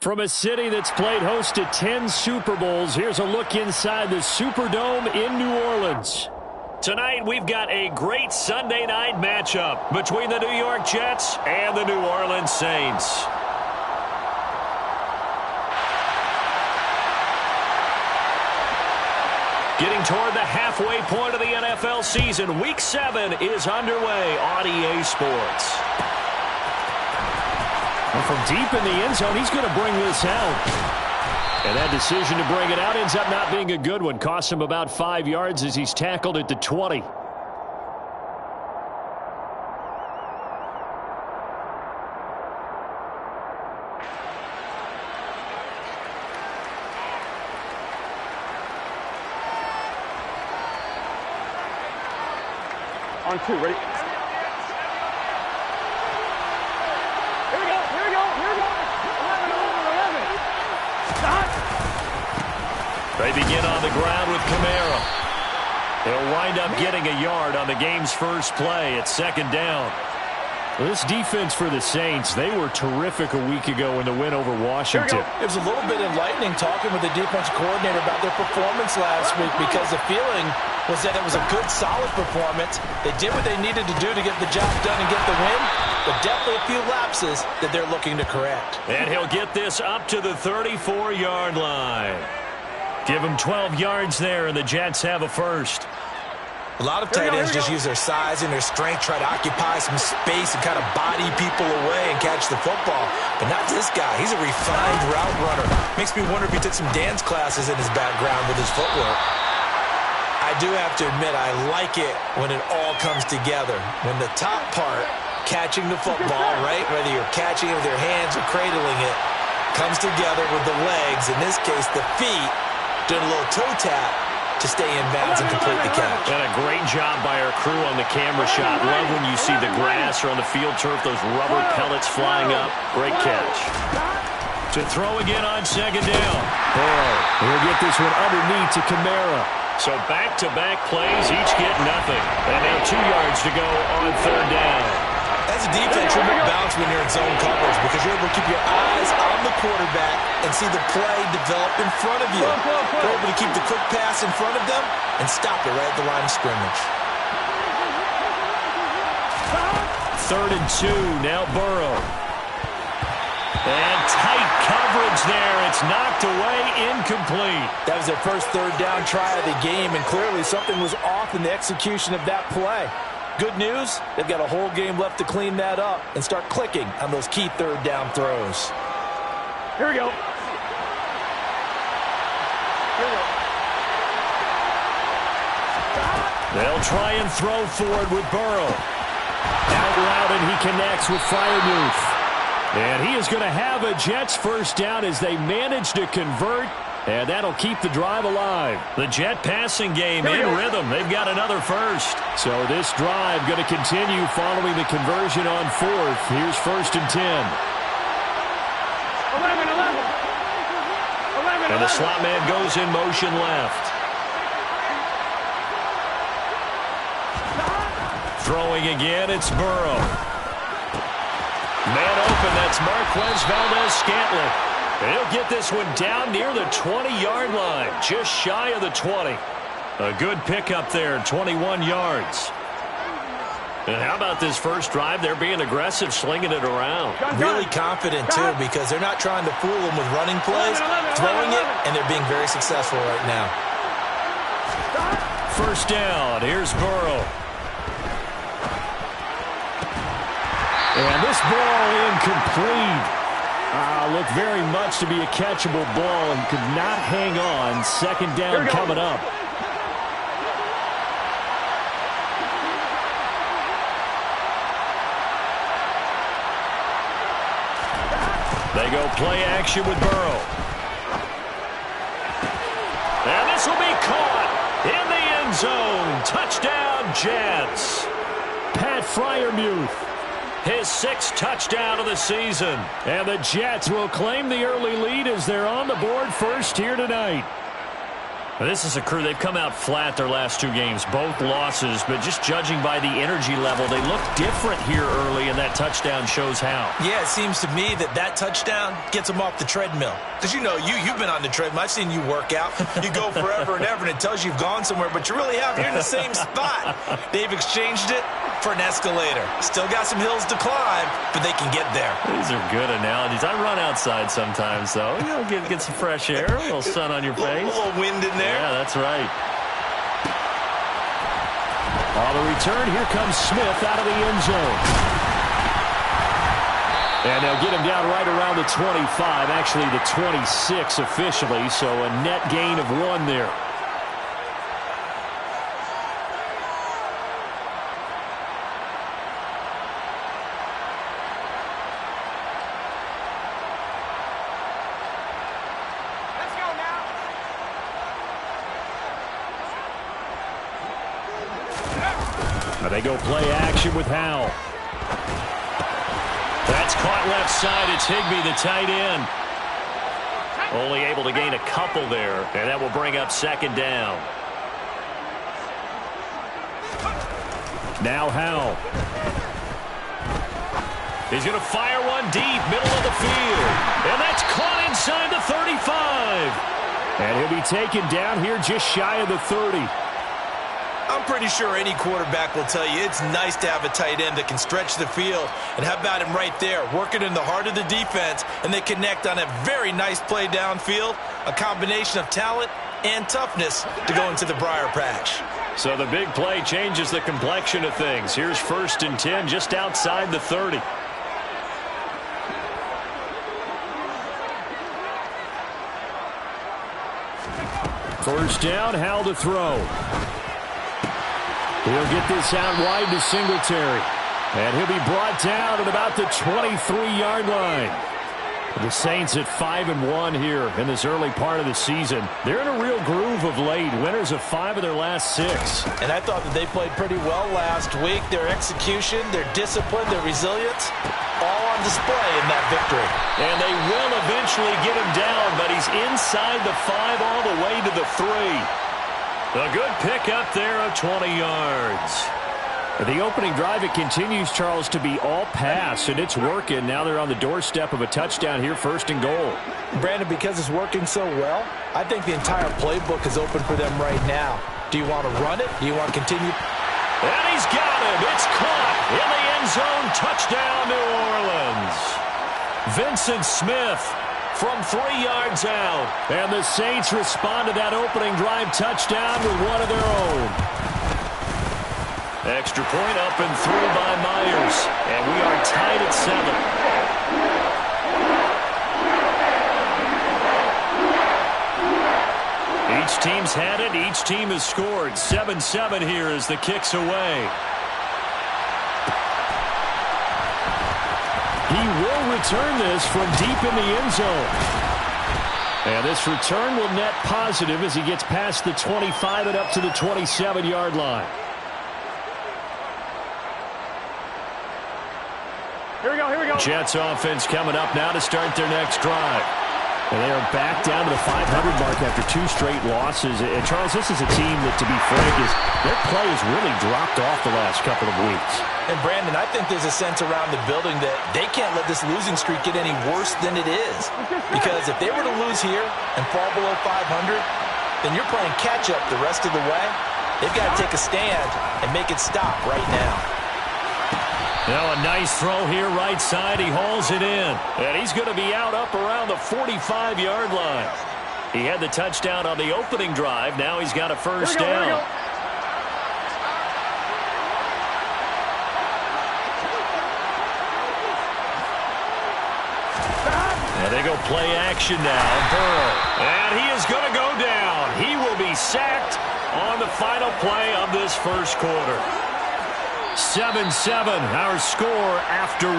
From a city that's played host to 10 Super Bowls, here's a look inside the Superdome in New Orleans. Tonight, we've got a great Sunday night matchup between the New York Jets and the New Orleans Saints. Getting toward the halfway point of the NFL season, Week 7 is underway on EA Sports. And from deep in the end zone, he's going to bring this out. And that decision to bring it out ends up not being a good one. Costs him about 5 yards as he's tackled at the 20. On 2, ready? Here we go. 11. They begin on the ground with Kamara. He'll wind up getting a yard on the game's first play at second down. Well, this defense for the Saints, they were terrific a week ago in the win over Washington. It was a little bit enlightening talking with the defensive coordinator about their performance last week because the feeling was that it was a good, solid performance. They did what they needed to do to get the job done and get the win, but definitely a few lapses that they're looking to correct. And he'll get this up to the 34-yard line. Give him 12 yards there, and the Jets have a first. A lot of tight ends just use their size and their strength, try to occupy some space and kind of body people away and catch the football. But not this guy. He's a refined route runner. Makes me wonder if he took some dance classes in his background with his footwork. I do have to admit, I like it when it all comes together. When the top part, catching the football, right, whether you're catching it with your hands or cradling it, comes together with the legs, in this case the feet, doing a little toe tap to stay in bounds and complete the catch. And a great job by our crew on the camera shot. Love when you see the grass or on the field turf, those rubber pellets flying up. Great catch. To throw again on second down. Burrow. He'll get this one underneath to Kamara. So back-to-back plays, each get nothing. And now 2 yards to go on third down. As a defense, you're more balanced when you're in zone coverage because you're able to keep your eyes on the quarterback and see the play develop in front of you. You're able to keep the quick pass in front of them and stop it right at the line of scrimmage. 3rd and 2, now Burrow. And tight coverage there. It's knocked away, incomplete. That was their first third down try of the game, and clearly something was off in the execution of that play. Good news, they've got a whole game left to clean that up and start clicking on those key third down throws. Here we go. They'll try and throw forward with Burrow. Out route, and he connects with Freiermuth. And he is going to have a Jets first down as they manage to convert. And that'll keep the drive alive. The Jet passing game in rhythm. They've got another first. So this drive going to continue following the conversion on 4th. Here's 1st and 10. 11. And the slot man goes in motion left. Throwing again, it's Burrow. Man open, that's Marquez Valdez-Scantling. And he'll get this one down near the 20-yard line, just shy of the 20. A good pickup there, 21 yards. And how about this first drive? They're being aggressive, slinging it around. Really confident, too, because they're not trying to fool them with running plays, throwing it, and they're being very successful right now. First down, here's Burrow. And this ball incomplete. Looked very much to be a catchable ball and could not hang on. Second down coming up. They go play action with Burrow. And this will be caught in the end zone. Touchdown, Jets. Pat Freiermuth. His 6th touchdown of the season. And the Jets will claim the early lead as they're on the board first here tonight. This is a crew, they've come out flat their last 2 games, both losses, but just judging by the energy level, they look different here early, and that touchdown shows how. Yeah, it seems to me that touchdown gets them off the treadmill. Because, you know, you've been on the treadmill. I've seen you work out. You go forever and ever, and it tells you you've gone somewhere, but you really haven't. You're in the same spot. They've exchanged it for an escalator. Still got some hills to climb, but they can get there. These are good analogies. I run outside sometimes, though. You know, get some fresh air, a little sun on your face. A little wind in there. Yeah, that's right. On the return, here comes Smith out of the end zone. And they'll get him down right around the 25, actually the 26 officially, so a net gain of 1 there. They go play action with Howell. That's caught left side. It's Higbee, the tight end. Only able to gain a couple there, and that will bring up 2nd down. Now Howell. He's going to fire one deep, middle of the field. And that's caught inside the 35. And he'll be taken down here just shy of the 30. I'm pretty sure any quarterback will tell you it's nice to have a tight end that can stretch the field. And how about him right there, working in the heart of the defense, and they connect on a very nice play downfield, a combination of talent and toughness to go into the briar patch. So the big play changes the complexion of things. Here's 1st and 10 just outside the 30. First down, Howell to throw. He'll get this out wide to Singletary. And he'll be brought down at about the 23-yard line. The Saints at 5-1 here in this early part of the season. They're in a real groove of late. Winners of 5 of their last 6. And I thought that they played pretty well last week. Their execution, their discipline, their resilience, all on display in that victory. And they will eventually get him down, but he's inside the 5 all the way to the 3. A good pick up there of 20 yards. The opening drive, it continues, Charles, to be all pass, and it's working. Now they're on the doorstep of a touchdown here, 1st and goal. Brandon, because it's working so well, I think the entire playbook is open for them right now. Do you want to run it? Do you want to continue? And he's got him. It's caught in the end zone. Touchdown, New Orleans. Vincent Smith from 3 yards out. And the Saints respond to that opening drive touchdown with one of their own. Extra point up and through by Myers. And we are tied at 7. Each team's had it. Each team has scored. 7-7 here as the kick's away. He will return this from deep in the end zone. And this return will net positive as he gets past the 25 and up to the 27-yard line. Here we go, here we go. Jets offense coming up now to start their next drive. And they are back down to the 500 mark after 2 straight losses. And, Charles, this is a team that, to be frank, their play has really dropped off the last couple of weeks. And, Brandon, I think there's a sense around the building that they can't let this losing streak get any worse than it is. Because if they were to lose here and fall below 500, then you're playing catch-up the rest of the way. They've got to take a stand and make it stop right now. Now a nice throw here right side. He hauls it in. And he's going to be out up around the 45-yard line. He had the touchdown on the opening drive. Now he's got a first down. And they go play action now. Burrow. And he is going to go down. He will be sacked on the final play of this first quarter. 7-7, our score after 1.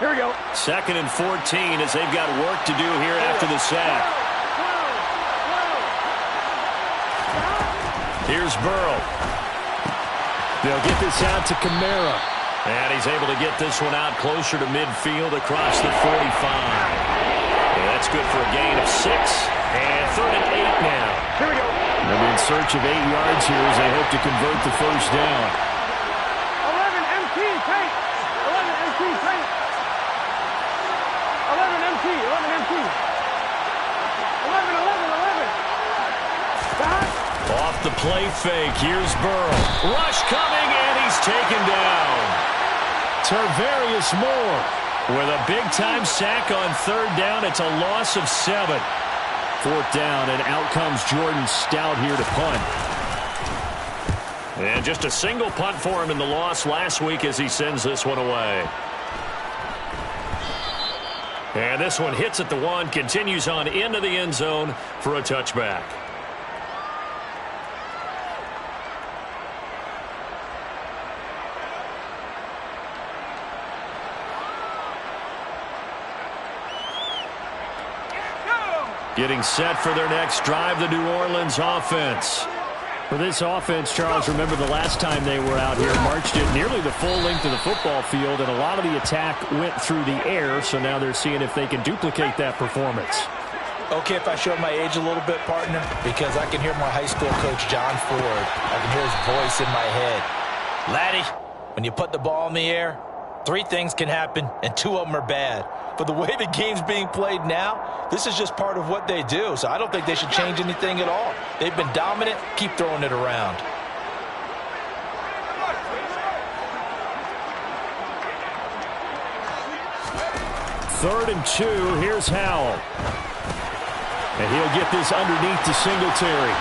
Here we go. 2nd and 14 as they've got work to do here after the sack. Here's Burrow. They'll get this out to Kamara. And he's able to get this one out closer to midfield across the 45. And that's good for a gain of 6. And 3rd and 8 now. Here we go. They'll be in search of 8 yards here as they hope to convert the first down. 11 MT, tight. 11 MT, tight. 11 MT, 11 MT. 11, 11, 11. Stop. Off the play fake, here's Burrow. Rush coming, and he's taken down. Tarvarius Moore with a big-time sack on 3rd down. It's a loss of 7. 4th down, and out comes Jordan Stout here to punt. And just a single punt for him in the loss last week as he sends this one away. And this one hits at the 1, continues on into the end zone for a touchback. Getting set for their next drive, the New Orleans offense. For this offense, Charles, remember the last time they were out here, marched it nearly the full length of the football field, and a lot of the attack went through the air, so now they're seeing if they can duplicate that performance. Okay, if I show my age a little bit, partner, because I can hear my high school coach, John Ford. I can hear his voice in my head. Laddie, when you put the ball in the air, 3 things can happen, and 2 of them are bad. But the way the game's being played now, this is just part of what they do. So I don't think they should change anything at all. They've been dominant. Keep throwing it around. Third and 2. Here's Howell. And he'll get this underneath to Singletary.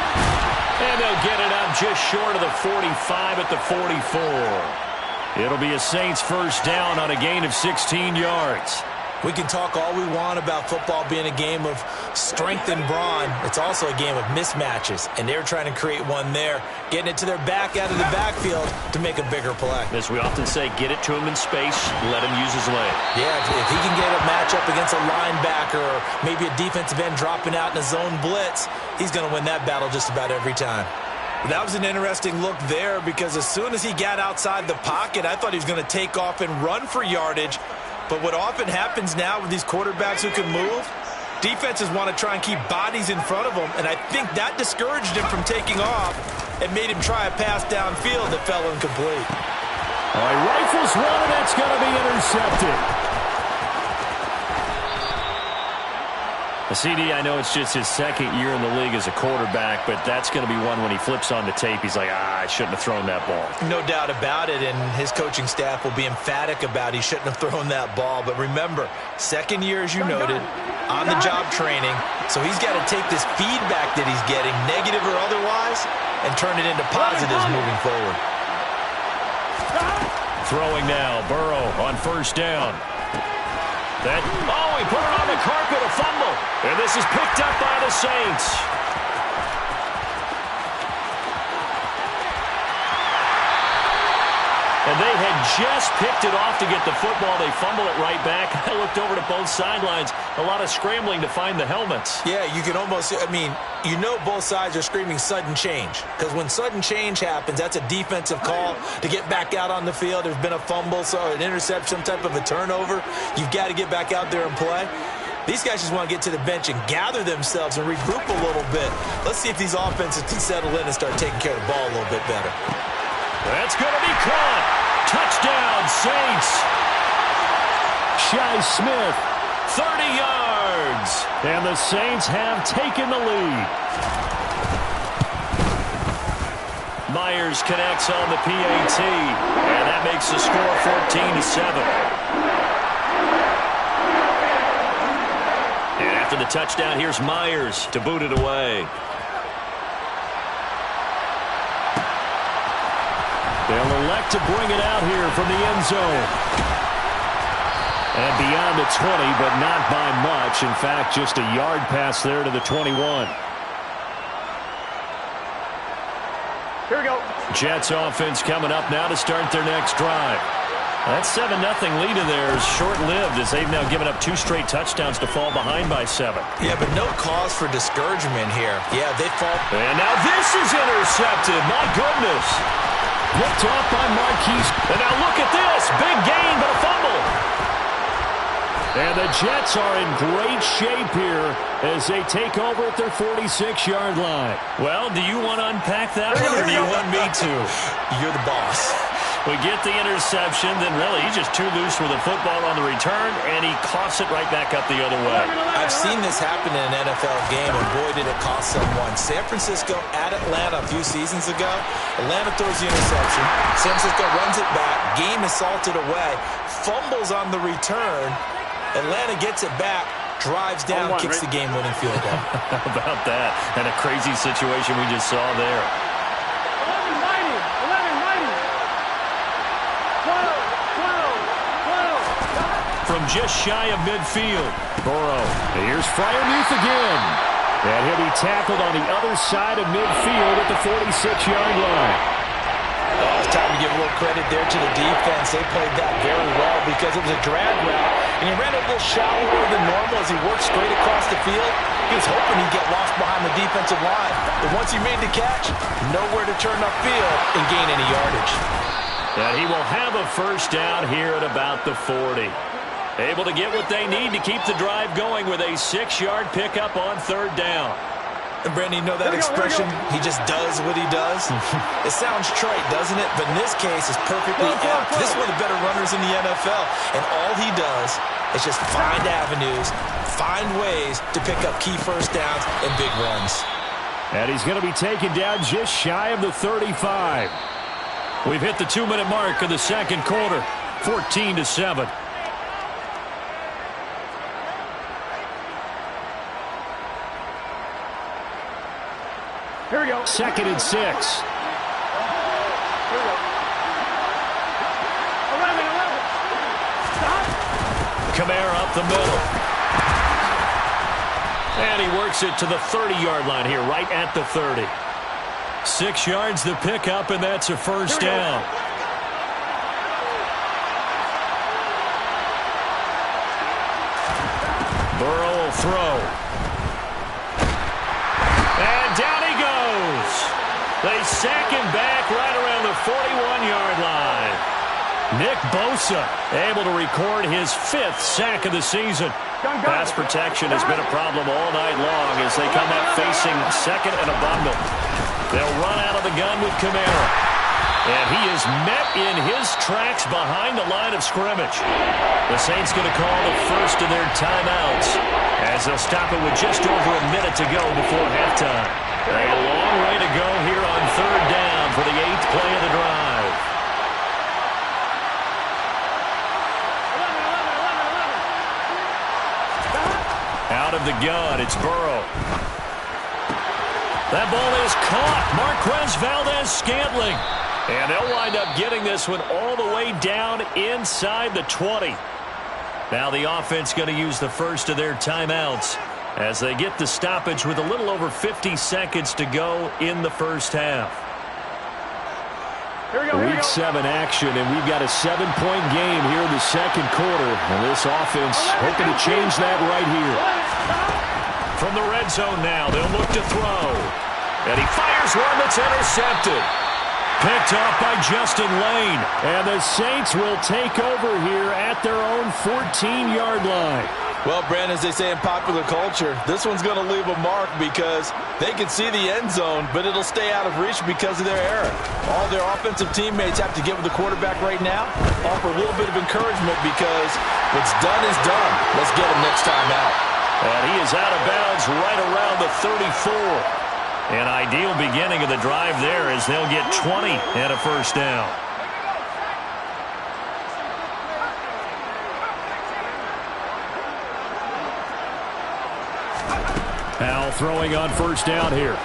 And they'll get it up just short of the 45 at the 44. It'll be a Saints first down on a gain of 16 yards. We can talk all we want about football being a game of strength and brawn. It's also a game of mismatches, and they're trying to create one there, getting it to their back out of the backfield to make a bigger play. As we often say, get it to him in space, let him use his leg. Yeah, if he can get a matchup against a linebacker or maybe a defensive end dropping out in a zone blitz, he's going to win that battle just about every time. That was an interesting look there because as soon as he got outside the pocket, I thought he was going to take off and run for yardage. But what often happens now with these quarterbacks who can move, defenses want to try and keep bodies in front of them, and I think that discouraged him from taking off and made him try a pass downfield that fell incomplete. All right, rifles one, and that's going to be intercepted. CD, I know it's just his 2nd year in the league as a quarterback, but that's going to be one when he flips on the tape, he's like, I shouldn't have thrown that ball. No doubt about it, and his coaching staff will be emphatic about he shouldn't have thrown that ball. But remember, 2nd year, as you noted, on-the-job training, so he's got to take this feedback that he's getting, negative or otherwise, and turn it into positives moving forward. Throwing now, Burrow on first down. He put it on the carpet, a fumble. And this is picked up by the Saints. And they had just picked it off to get the football. They fumble it right back. I looked over to both sidelines. A lot of scrambling to find the helmets. Yeah, you can almost, you know both sides are screaming sudden change. Because when sudden change happens, that's a defensive call to get back out on the field. There's been a fumble, so an interception, some type of a turnover. You've got to get back out there and play. These guys just want to get to the bench and gather themselves and regroup a little bit. Let's see if these offenses can settle in and start taking care of the ball a little bit better. That's going to be caught. Touchdown, Saints. Shi Smith, 30 yards. And the Saints have taken the lead. Myers connects on the PAT. And that makes the score 14-7. And after the touchdown, here's Myers to boot it away. They'll elect to bring it out here from the end zone. And beyond the 20, but not by much. In fact, just a yard pass there to the 21. Here we go. Jets offense coming up now to start their next drive. That 7-0 lead of theirs short-lived as they've now given up 2 straight touchdowns to fall behind by 7. Yeah, but no cause for discouragement here. Yeah, they fall. And now this is intercepted. My goodness. Picked off by Marquise. And now look at this. Big gain, but a fumble. And the Jets are in great shape here as they take over at their 46-yard line. Well, do you want to unpack that one, or do you want me to? You're the boss. We get the interception, then really he's just too loose with the football on the return, and he coughs it right back up the other way. I've seen this happen in an NFL game, and boy, did it cost someone. San Francisco at Atlanta a few seasons ago. Atlanta throws the interception. San Francisco runs it back. Game is salted away. Fumbles on the return. Atlanta gets it back. Drives down, kicks the game-winning field goal. How about that? And a crazy situation we just saw there. From just shy of midfield, Burrow. Here's Freiermuth again. And he'll be tackled on the other side of midfield at the 46-yard line. Oh, it's time to give a little credit there to the defense. They played that very well because it was a drag route, and he ran a little shallower than normal as he worked straight across the field. He was hoping he'd get lost behind the defensive line. But once he made the catch, nowhere to turn upfield and gain any yardage. And he will have a first down here at about the 40. Able to get what they need to keep the drive going with a 6-yard pickup on 3rd down. And Brandon, you know that expression, he just does what he does? It sounds trite, doesn't it? But in this case, it's perfectly apt. This is one of the better runners in the NFL. And all he does is just find avenues, find ways to pick up key first downs and big runs. And he's going to be taken down just shy of the 35. We've hit the 2-minute mark of the second quarter, 14-7. Here we go. 2nd and 6. Here we go. 11. Stop. Kamara up the middle. And he works it to the 30-yard line here, right at the 30. 6 yards the pickup, and that's a first down. Burrow will throw. And down he goes. They sack him back right around the 41-yard line. Nick Bosa able to record his 5th sack of the season. Pass protection has been a problem all night long as they come up facing 2nd and a bundle. They'll run out of the gun with Kamara. And he is met in his tracks behind the line of scrimmage. The Saints going to call the first of their timeouts as they'll stop it with just over a minute to go before halftime. A long way to go here on 3rd down for the 8th play of the drive. Out of the gun, it's Burrow. That ball is caught. Marquez Valdes-Scantling. And they'll wind up getting this one all the way down inside the 20. Now the offense going to use the first of their timeouts as they get the stoppage with a little over 50 seconds to go in the first half. Week 7 action, and we've got a 7-point game here in the second quarter. And this offense hoping to change that right here. From the red zone now, they'll look to throw. And he fires one that's intercepted. Picked off by Justin Lane. And the Saints will take over here at their own 14-yard line. Well, Brandon, as they say in popular culture, this one's going to leave a mark because they can see the end zone, but it'll stay out of reach because of their error. All their offensive teammates have to get with the quarterback right now, offer a little bit of encouragement because what's done is done. Let's get him next time out. And he is out of bounds right around the 34. An ideal beginning of the drive there as they'll get 20 and a first down. Now throwing on first down here.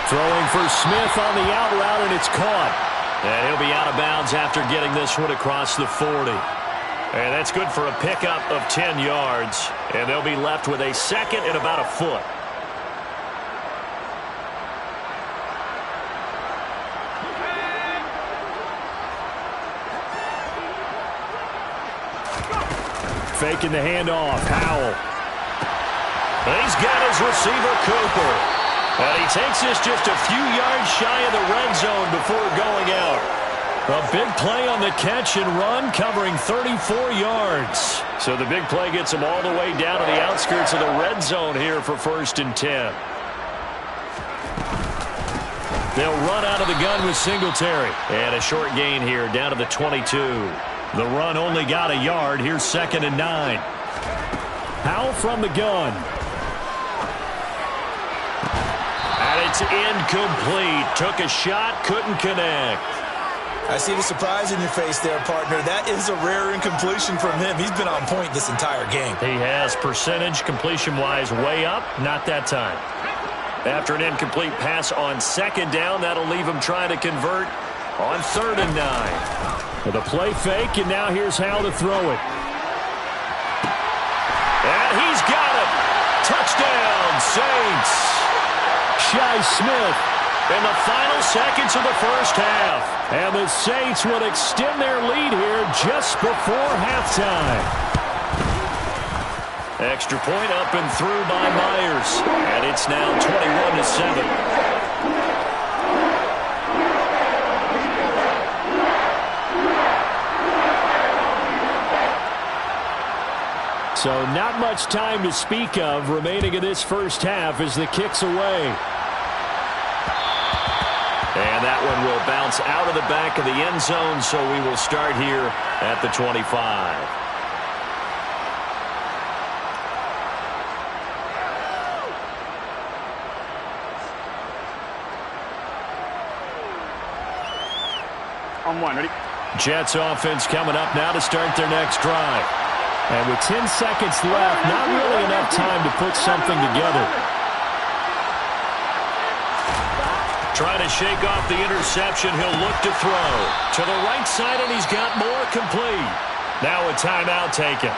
Throwing for Smith on the out route, and it's caught. And he'll be out of bounds after getting this one across the 40. And that's good for a pickup of 10 yards. And they'll be left with a second and about a foot. faking the handoff. Howell. He's got his receiver, Cooper. And he takes this just a few yards shy of the red zone before going out. A big play on the catch and run, covering 34 yards. So the big play gets him all the way down to the outskirts of the red zone here for 1st and 10. They'll run out of the gun with Singletary. And a short gain here down to the 22. The run only got a yard. Here's 2nd and 9. Howell from the gun. And it's incomplete. Took a shot, couldn't connect. I see the surprise in your face there, partner. That is a rare incompletion from him. He's been on point this entire game. He has percentage completion-wise way up. Not that time. After an incomplete pass on 2nd down, that'll leave him trying to convert on 3rd and 9. With a play fake, and now here's Howell to throw it. And he's got it. Touchdown, Saints. Shi Smith in the final seconds of the first half. And the Saints will extend their lead here just before halftime. Extra point up and through by Myers. And it's now 21-7. So not much time to speak of remaining in this first half as the kick's away. And that one will bounce out of the back of the end zone, so we will start here at the 25. On 1, ready? Jets offense coming up now to start their next drive. And with 10 seconds left, not really enough time to put something together. Trying to shake off the interception. He'll look to throw. To the right side, and he's got more complete. Now a timeout taken.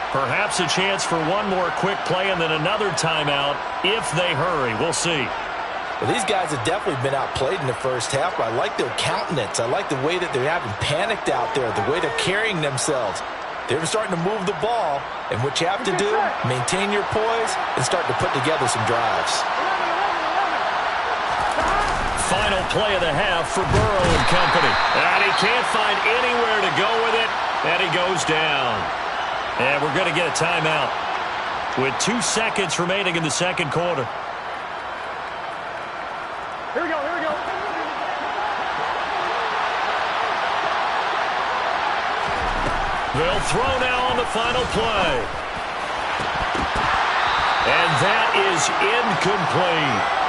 Perhaps a chance for one more quick play and then another timeout if they hurry. We'll see. Well, these guys have definitely been outplayed in the first half, but I like their countenance. I like the way that they're having panicked out there, the way they're carrying themselves. They're starting to move the ball, and what you have to do, maintain your poise and start to put together some drives. Final play of the half for Burrow and company. And he can't find anywhere to go with it, and he goes down. And we're going to get a timeout with 2 seconds remaining in the second quarter. Here we go, here we go. They'll throw now on the final play. And that is incomplete.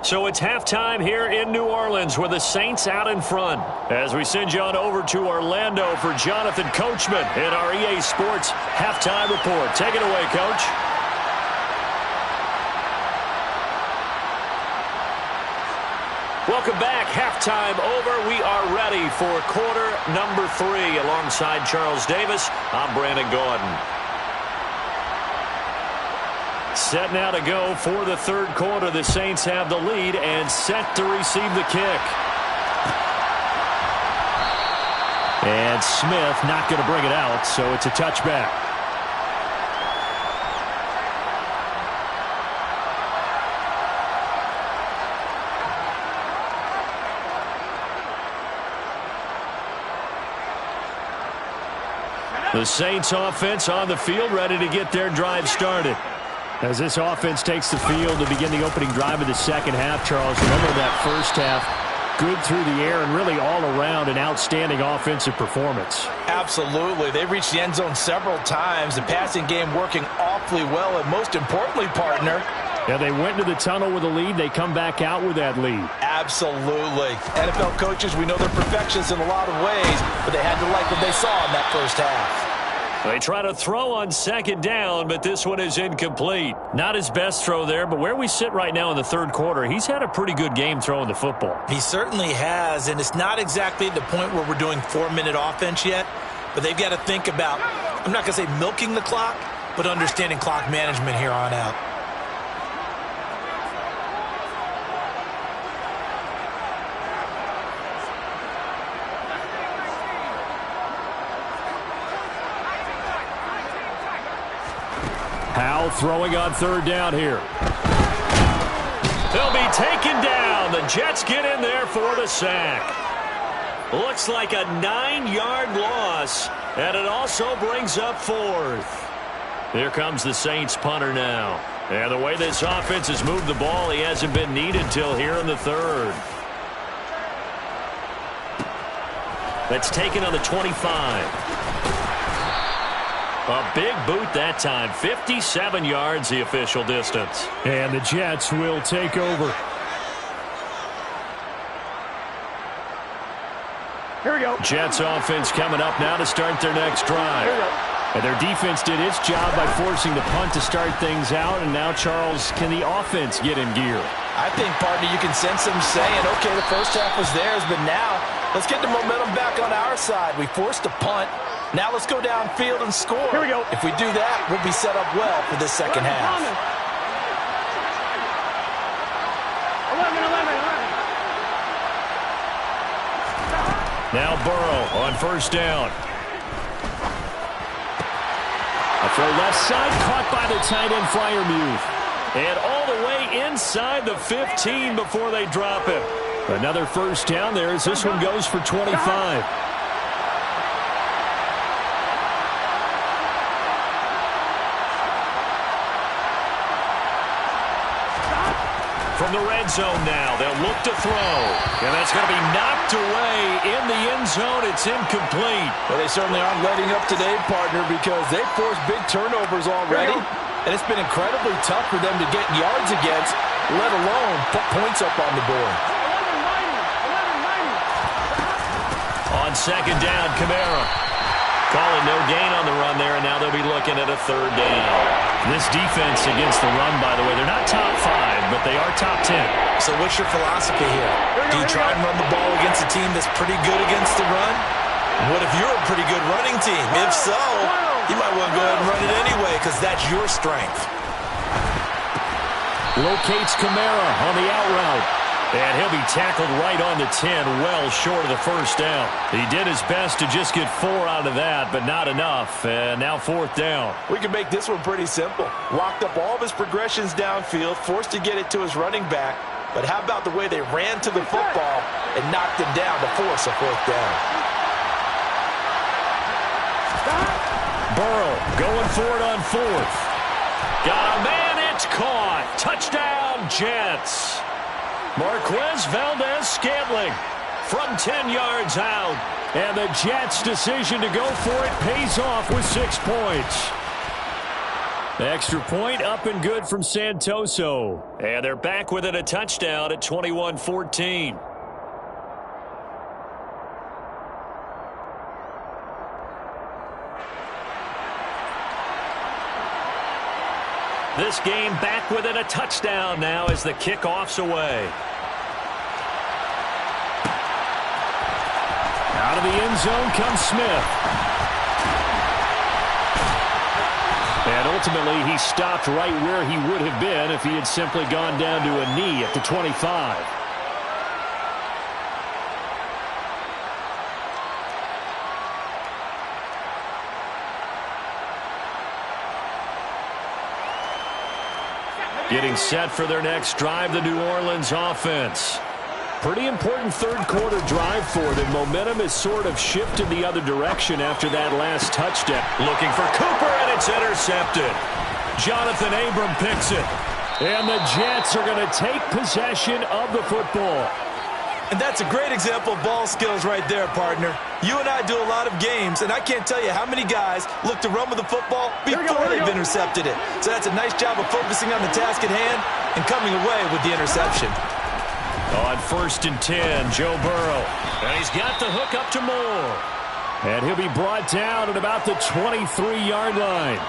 So it's halftime here in New Orleans with the Saints out in front. As we send you on over to Orlando for Jonathan Coachman in our EA Sports Halftime Report. Take it away, Coach. Welcome back. Halftime over. We are ready for quarter number 3. Alongside Charles Davis, I'm Brandon Gordon. Set now to go for the third quarter. The Saints have the lead and set to receive the kick. And Smith not going to bring it out, so it's a touchback. The Saints offense on the field, ready to get their drive started. As this offense takes the field to begin the opening drive of the second half, Charles, remember that first half, good through the air and really all around an outstanding offensive performance. Absolutely. They reached the end zone several times. The passing game working awfully well, and most importantly, partner, yeah, they went into the tunnel with a lead. They come back out with that lead. Absolutely. NFL coaches, we know they're perfectionists in a lot of ways, but they had to like what they saw in that first half. They try to throw on second down, but this one is incomplete. Not his best throw there, but where we sit right now in the third quarter, he's had a pretty good game throwing the football. He certainly has, and it's not exactly at the point where we're doing 4-minute offense yet, but they've got to think about, I'm not going to say milking the clock, but understanding clock management here on out. Powell throwing on third down here. They'll be taken down. The Jets get in there for the sack. Looks like a 9-yard loss, and it also brings up fourth. Here comes the Saints punter now. And the way this offense has moved the ball, he hasn't been needed till here in the third. That's taken on the 25. A big boot that time. 57 yards the official distance. And the Jets will take over. Here we go. Jets offense coming up now to start their next drive. And their defense did its job by forcing the punt to start things out. And now, Charles, can the offense get in gear? I think, partner, you can sense them saying, okay, the first half was theirs, but now let's get the momentum back on our side. We forced a punt. Now let's go downfield and score. Here we go. If we do that, we'll be set up well for this second half. 11. Now Burrow on first down. A throw left side, caught by the tight end Freiermuth. And all the way inside the 15 before they drop him. Another first down there as this one goes for 25. From the red zone now, they'll look to throw. And that's going to be knocked away in the end zone. It's incomplete. Well, they certainly aren't letting up today, partner, because they've forced big turnovers already. And it's been incredibly tough for them to get yards against, let alone put points up on the board. 11. On second down, Kamara. Calling no gain on the run there, and now they'll be looking at a third down. This defense against the run, by the way, they're not top 5, but they are top 10. So what's your philosophy here? Do you try and run the ball against a team that's pretty good against the run? What if you're a pretty good running team? If so, you might want to go ahead and run it anyway because that's your strength. Locates Kamara on the out route. And he'll be tackled right on the 10, well short of the first down. He did his best to just get 4 out of that, but not enough. And now fourth down. We can make this one pretty simple. Walked up all of his progressions downfield, forced to get it to his running back. But how about the way they ran to the football and knocked him down to force a fourth down? Burrow going for it on fourth. Got a man, it's caught. Touchdown, Jets. Marquez Valdez-Scantling from 10 yards out. And the Jets' decision to go for it pays off with 6 points. Extra point up and good from Santoso. And they're back within a touchdown at 21-14. This game back within a touchdown now as the kickoff's away. Out of the end zone comes Smith. And ultimately, he stopped right where he would have been if he had simply gone down to a knee at the 25. Getting set for their next drive, the New Orleans offense. Pretty important third-quarter drive for them. Momentum has sort of shifted the other direction after that last touchdown. Looking for Cooper, and it's intercepted. Jonathan Abram picks it. And the Jets are going to take possession of the football. And that's a great example of ball skills right there, partner. You and I do a lot of games, and I can't tell you how many guys look to run with the football before they've intercepted it. So that's a nice job of focusing on the task at hand and coming away with the interception. On 1st and 10, Joe Burrow. And he's got the hook up to Moore. And he'll be brought down at about the 23-yard line.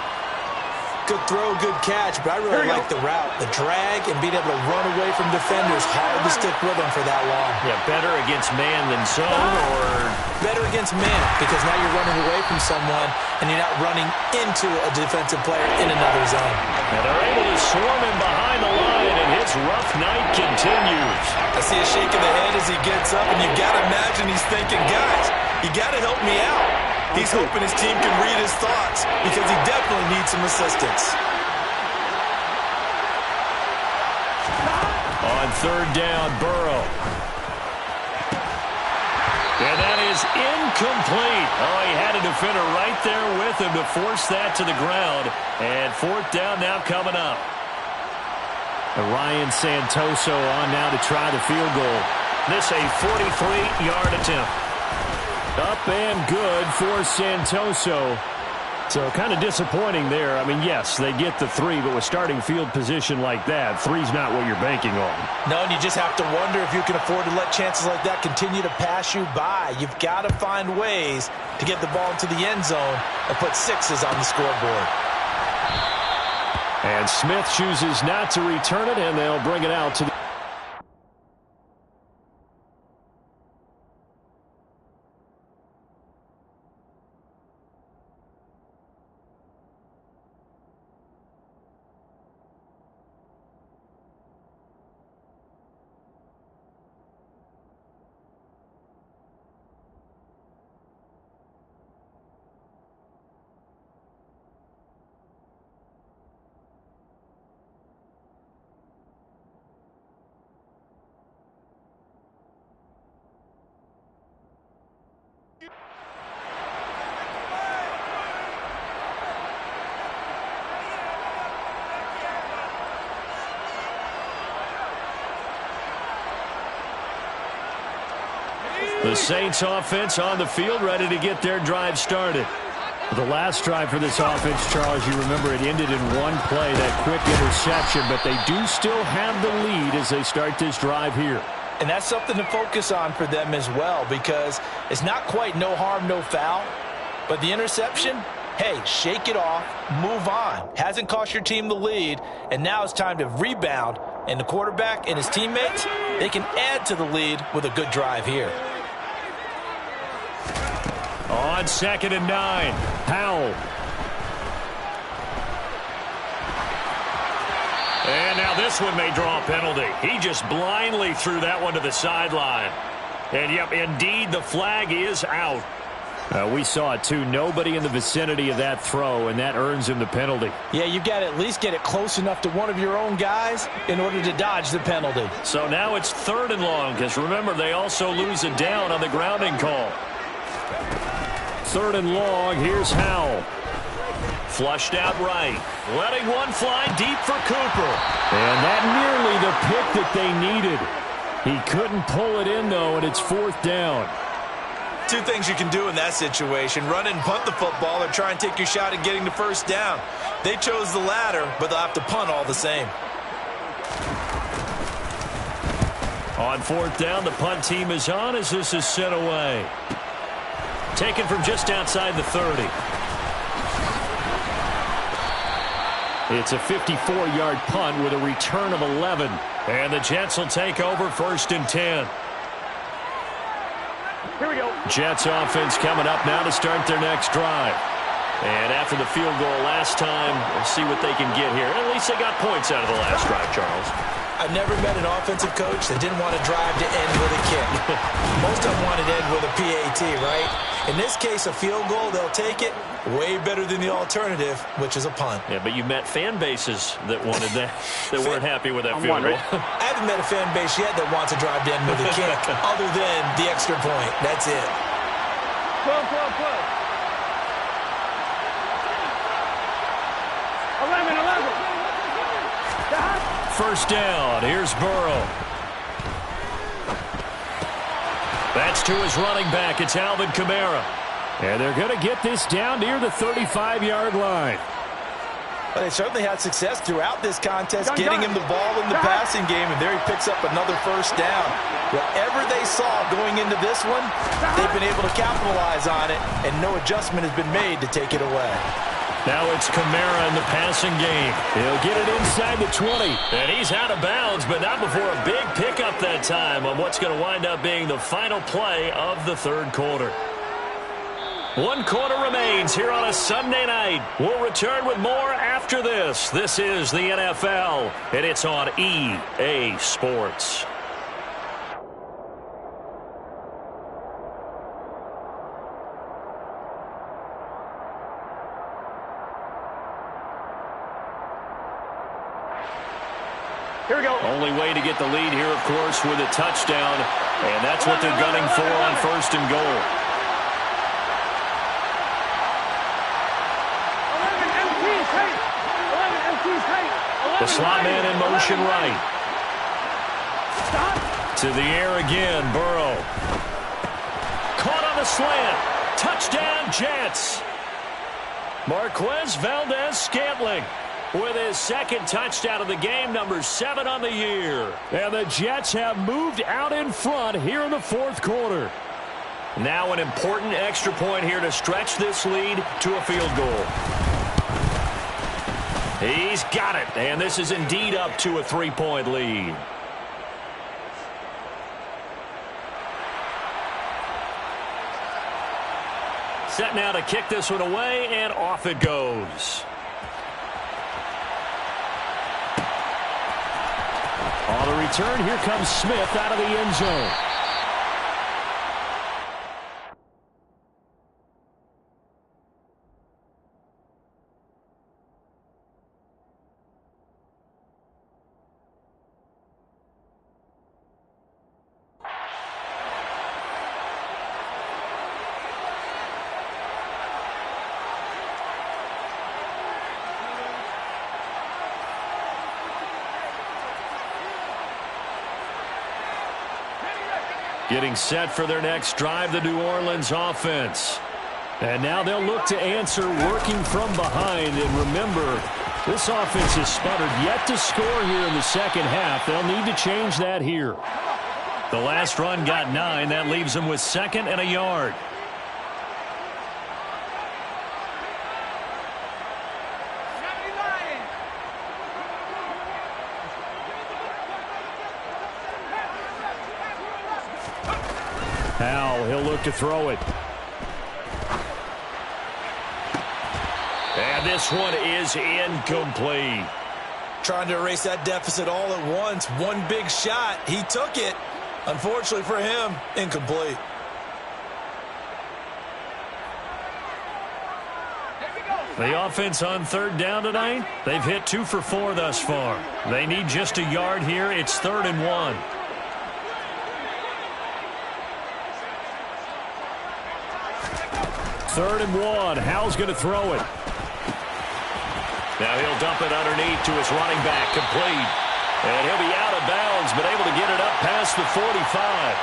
Good throw, good catch, but I really like the route. The drag and being able to run away from defenders. Hard to stick with them for that long. Yeah, better against man than zone, or better against man, because now you're running away from someone and you're not running into a defensive player in another zone. And they're able to swarm him behind the line, and his rough night continues. I see a shake of the head as he gets up, and you've got to imagine he's thinking, guys, you got to help me out. He's hoping his team can read his thoughts because he definitely needs some assistance. third down, Burrow. And that is incomplete. Oh, he had a defender right there with him to force that to the ground. And fourth down now coming up. And Ryan Santoso on now to try the field goal. This a 43-yard attempt. Up and good for Santoso. So kind of disappointing there. I mean, yes, they get the 3, but with starting field position like that, 3's not what you're banking on. No, and you just have to wonder if you can afford to let chances like that continue to pass you by. You've got to find ways to get the ball into the end zone and put 6s on the scoreboard. And Smith chooses not to return it, and they'll bring it out to the... The Saints offense on the field, ready to get their drive started. The last drive for this offense, Charles, you remember it ended in one play, that quick interception, but they do still have the lead as they start this drive here. And that's something to focus on for them as well, because it's not quite no harm, no foul, but the interception, hey, shake it off, move on. Hasn't cost your team the lead, and now it's time to rebound, and the quarterback and his teammates, they can add to the lead with a good drive here. On 2nd and 9, Howell. And now this one may draw a penalty. He just blindly threw that one to the sideline. And, yep, indeed, the flag is out. We saw it, too. Nobody in the vicinity of that throw, and that earns him the penalty. Yeah, you've got to at least get it close enough to one of your own guys in order to dodge the penalty. So now it's 3rd and long, because remember, they also lose a down on the grounding call. 3rd and long, here's Howell. Flushed out right. Letting one fly deep for Cooper. And that nearly the pick that they needed. He couldn't pull it in, though, and it's 4th down. Two things you can do in that situation. Run and punt the football or try and take your shot at getting the first down. They chose the latter, but they'll have to punt all the same. On 4th down, the punt team is on as this is sent away. Taken from just outside the 30. It's a 54-yard punt with a return of 11. And the Jets will take over 1st and 10. Here we go. Jets offense coming up now to start their next drive. And after the field goal last time, we'll see what they can get here. At least they got points out of the last drive, Charles. I've never met an offensive coach that didn't want to drive to end with a kick. Most of them want to end with a PAT, right? In this case, a field goal, they'll take it. Way better than the alternative, which is a punt. Yeah, but you met fan bases that wanted that, that weren't happy with that field goal. I haven't met a fan base yet that wants to drive to end with a kick, other than the extra point. That's it. 12. 11. 1st down. Here's Burrow. That's to his running back. It's Alvin Kamara. And they're going to get this down near the 35-yard line. But they certainly had success throughout this contest, getting him the ball in the passing game, and there he picks up another 1st down. Whatever they saw going into this one, they've been able to capitalize on it, and no adjustment has been made to take it away. Now it's Kamara in the passing game. He'll get it inside the 20. And he's out of bounds, but not before a big pickup that time on what's going to wind up being the final play of the 3rd quarter. 1 quarter remains here on a Sunday night. We'll return with more after this. This is the NFL, and it's on EA Sports. Here we go. Only way to get the lead here, of course, with a touchdown. And that's what they're gunning for on first and goal. 11 MT tight. 11 MT tight. The slot man in motion right. Stop. To the air again, Burrow. Caught on the slant. Touchdown, Jets. Marquez Valdez-Scantling with his second touchdown of the game, number 7 on the year. And the Jets have moved out in front here in the fourth quarter. Now an important extra point here to stretch this lead to a field goal. He's got it, and this is indeed up to a 3-point lead. Set now to kick this one away, and off it goes. On the return, here comes Smith out of the end zone. Getting set for their next drive, the New Orleans offense. And now they'll look to answer working from behind. And remember, this offense has sputtered yet to score here in the second half. They'll need to change that here. The last run got 9. That leaves them with 2nd and a yard. Now he'll look to throw it. And this one is incomplete. Trying to erase that deficit all at once. One big shot. He took it. Unfortunately for him, incomplete. The offense on 3rd down tonight, they've hit 2 for 4 thus far. They need just a yard here. It's 3rd and 1. Third and 1. Howell's going to throw it. Now he'll dump it underneath to his running back, complete. And he'll be out of bounds, but able to get it up past the 45.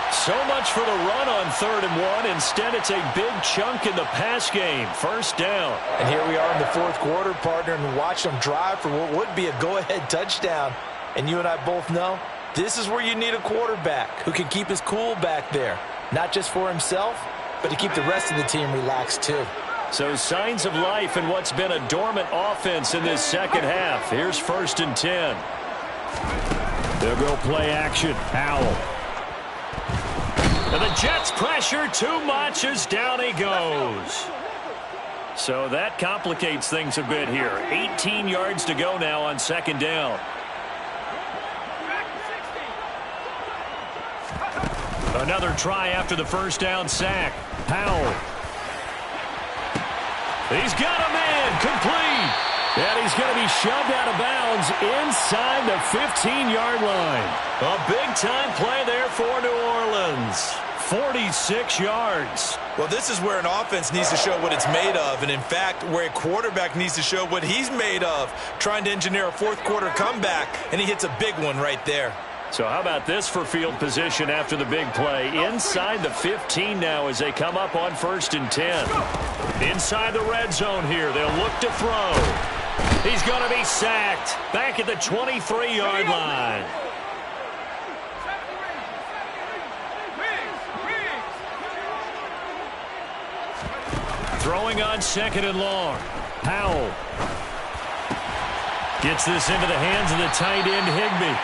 So much for the run on 3rd and 1. Instead, it's a big chunk in the pass game. First down. And here we are in the fourth quarter, partner, and watch them drive for what would be a go-ahead touchdown. And you and I both know this is where you need a quarterback who can keep his cool back there. Not just for himself, but to keep the rest of the team relaxed too. So signs of life in what's been a dormant offense in this second half. Here's 1st and 10. They'll go play action. Howell. And the Jets pressure too much as down he goes. So that complicates things a bit here. 18 yards to go now on 2nd down. Another try after the first down sack. Powell. He's got a man, complete. And he's going to be shoved out of bounds inside the 15-yard line. A big-time play there for New Orleans. 46 yards. Well, this is where an offense needs to show what it's made of. And, in fact, where a quarterback needs to show what he's made of. Trying to engineer a fourth-quarter comeback, and he hits a big one right there. So how about this for field position after the big play? Inside the 15 now as they come up on 1st and 10. Inside the red zone here. They'll look to throw. He's going to be sacked back at the 23-yard line. Throwing on 2nd and long. Powell gets this into the hands of the tight end Higbee.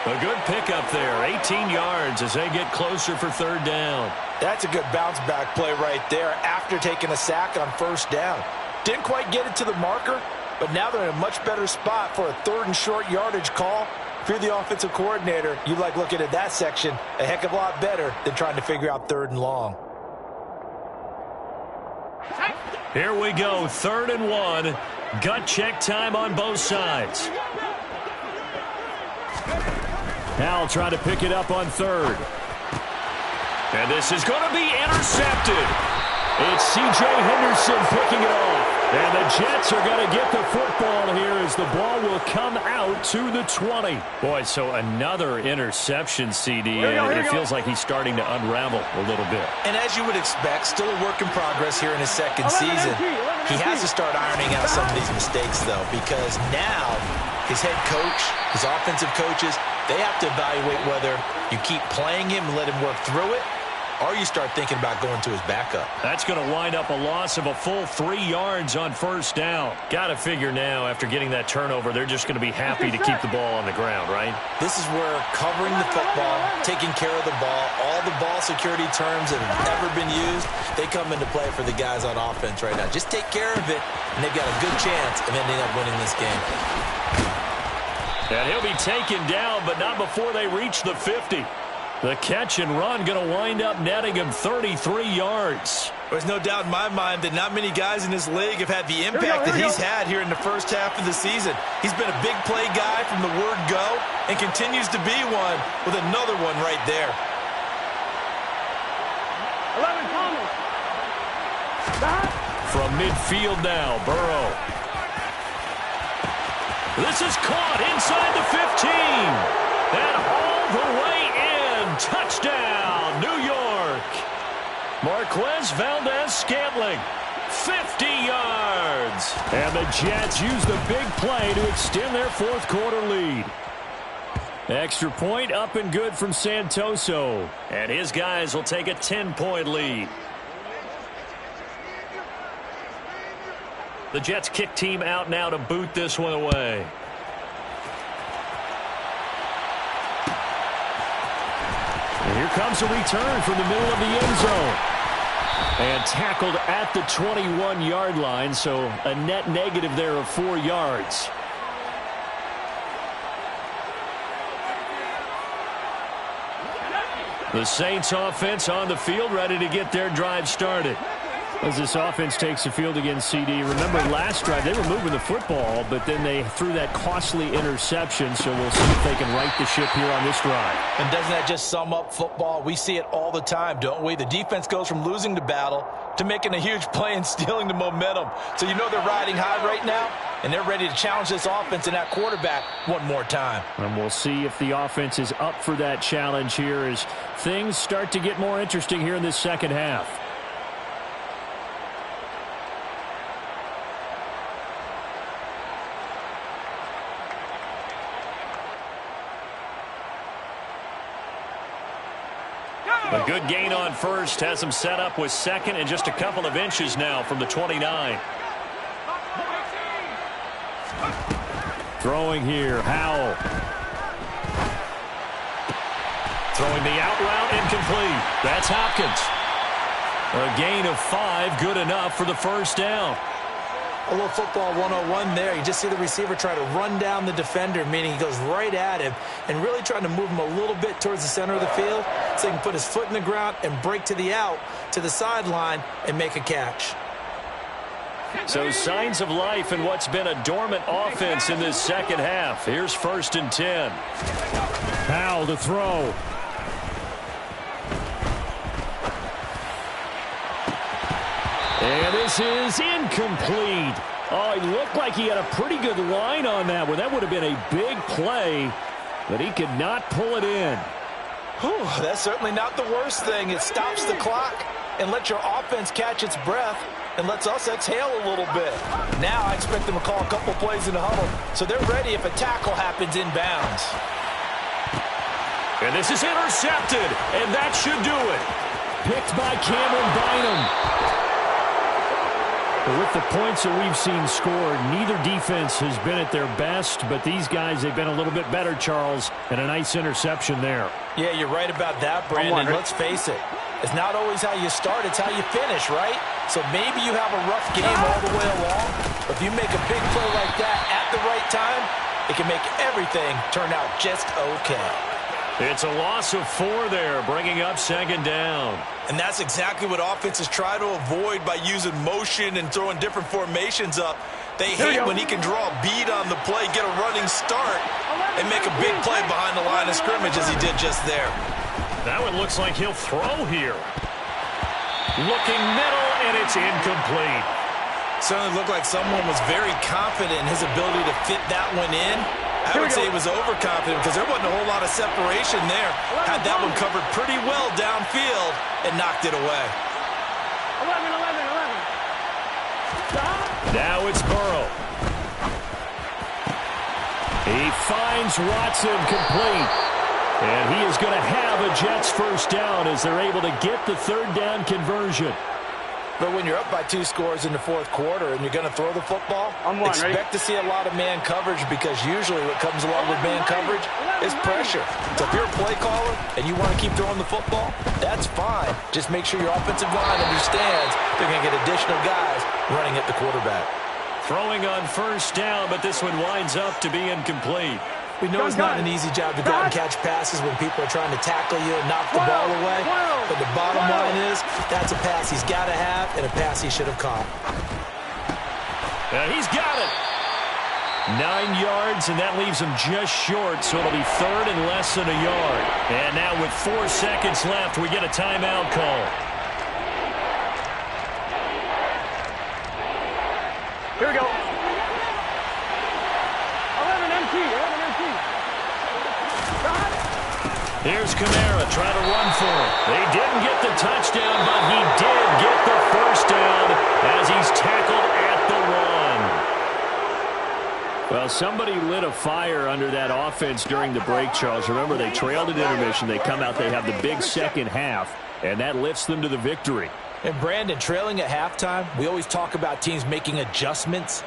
A good pickup there, 18 yards as they get closer for 3rd down. That's a good bounce-back play right there after taking a sack on 1st down. Didn't quite get it to the marker, but now they're in a much better spot for a 3rd and short yardage call. If you're the offensive coordinator, you like looking at that section a heck of a lot better than trying to figure out 3rd and long. Here we go, 3rd and 1. Gut check time on both sides. Howell trying to pick it up on third. And this is going to be intercepted. It's C.J. Henderson picking it off. And the Jets are going to get the football here as the ball will come out to the 20. Boy, so another interception, CD. It feels like he's starting to unravel a little bit. And as you would expect, still a work in progress here in his second season. He has to start ironing out some of these mistakes, though, because now his head coach, his offensive coaches, they have to evaluate whether you keep playing him and let him work through it, or you start thinking about going to his backup. That's going to wind up a loss of a full 3 yards on first down. Got to figure now, after getting that turnover, they're just going to be happy to keep the ball on the ground, right? This is where covering the football, taking care of the ball, all the ball security terms that have ever been used, they come into play for the guys on offense right now. Just take care of it, and they've got a good chance of ending up winning this game. And he'll be taken down, but not before they reach the 50. The catch and run going to wind up netting him 33 yards. There's no doubt in my mind that not many guys in this league have had the impact that he's had here in the first half of the season. He's been a big play guy from the word go and continues to be one with another one right there. 11, Thomas. From midfield now, Burrow. This is caught inside the 15. And all the way in. Touchdown, New York. Marquez Valdez-Scantling, 50 yards. And the Jets use the big play to extend their fourth quarter lead. Extra point up and good from Santoso. And his guys will take a 10-point lead. The Jets kick team out now to boot this one away. And here comes a return from the middle of the end zone. And tackled at the 21-yard line, so a net negative there of 4 yards. The Saints offense on the field, ready to get their drive started. As this offense takes the field against CD. Remember last drive, they were moving the football, but then they threw that costly interception, so we'll see if they can right the ship here on this drive. And doesn't that just sum up football? We see it all the time, don't we? The defense goes from losing the battle to making a huge play and stealing the momentum. So you know they're riding high right now, and they're ready to challenge this offense and that quarterback one more time. And we'll see if the offense is up for that challenge here as things start to get more interesting here in this second half. A good gain on first has him set up with second and just a couple of inches now from the 29. Throwing here, Howell. Throwing the out route, incomplete. That's Hopkins. A gain of 5, good enough for the first down. A little football 101 there. You just see the receiver try to run down the defender, meaning he goes right at him and really trying to move him a little bit towards the center of the field so he can put his foot in the ground and break to the out, to the sideline, and make a catch. So signs of life in what's been a dormant offense in this second half. Here's 1st and 10. Howell to throw. And this is incomplete. Oh, he looked like he had a pretty good line on that one. That would have been a big play, but he could not pull it in. Whew, that's certainly not the worst thing. It stops the clock and lets your offense catch its breath and lets us exhale a little bit. Now I expect them to call a couple plays in the huddle, so they're ready if a tackle happens inbounds. And this is intercepted, and that should do it. Picked by Cameron Bynum. But with the points that we've seen scored, neither defense has been at their best, but these guys, they've been a little bit better, Charles, and a nice interception there. Yeah, you're right about that, Brandon. Let's face it. It's not always how you start, it's how you finish, right? So maybe you have a rough game all the way along, but if you make a big play like that at the right time, it can make everything turn out just okay. It's a loss of 4 there, bringing up 2nd down. And that's exactly what offenses try to avoid by using motion and throwing different formations up. They hate when he can draw a bead on the play, get a running start, and make a big play behind the line of scrimmage as he did just there. Now it looks like he'll throw here. Looking middle, and it's incomplete. Certainly looked like someone was very confident in his ability to fit that one in. I would say he was overconfident because there wasn't a whole lot of separation there. Had that one covered pretty well downfield and knocked it away. 11. Now it's Burrow. He finds Watson complete. And he is going to have a Jets first down as they're able to get the third down conversion. But when you're up by 2 scores in the fourth quarter and you're going to throw the football, expect to see a lot of man coverage because usually what comes along with man coverage is pressure. So if you're a play caller and you want to keep throwing the football, that's fine. Just make sure your offensive line understands they're going to get additional guys running at the quarterback. Throwing on first down, but this one winds up to be incomplete. We know it's not an easy job to go out and catch passes when people are trying to tackle you and knock the ball away. But the bottom line is that's a pass he's got to have and a pass he should have caught. And he's got it. 9 yards, and that leaves him just short, so it'll be third and less than a yard. And now with 4 seconds left, we get a timeout call. Here we go. 11 MT. Here's Kamara trying to run for it. They didn't get the touchdown, but he did get the first down as he's tackled at the run. Well, somebody lit a fire under that offense during the break, Charles. Remember, they trailed at intermission. They come out, they have the big second half, and that lifts them to the victory. And, Brandon, trailing at halftime, we always talk about teams making adjustments.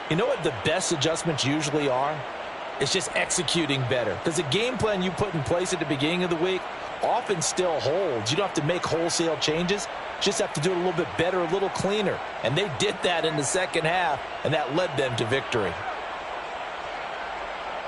You know what the best adjustments usually are? It's just executing better. Because the game plan you put in place at the beginning of the week often still holds. You don't have to make wholesale changes. Just have to do it a little bit better, a little cleaner. And they did that in the second half, and that led them to victory.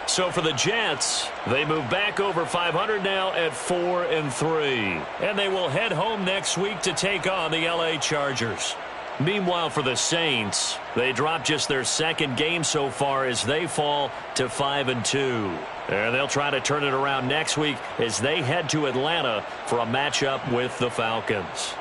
So for the Jets, they move back over 500 now at 4-3. And they will head home next week to take on the LA Chargers. Meanwhile, for the Saints, they dropped just their second game so far as they fall to 5-2. And they'll try to turn it around next week as they head to Atlanta for a matchup with the Falcons.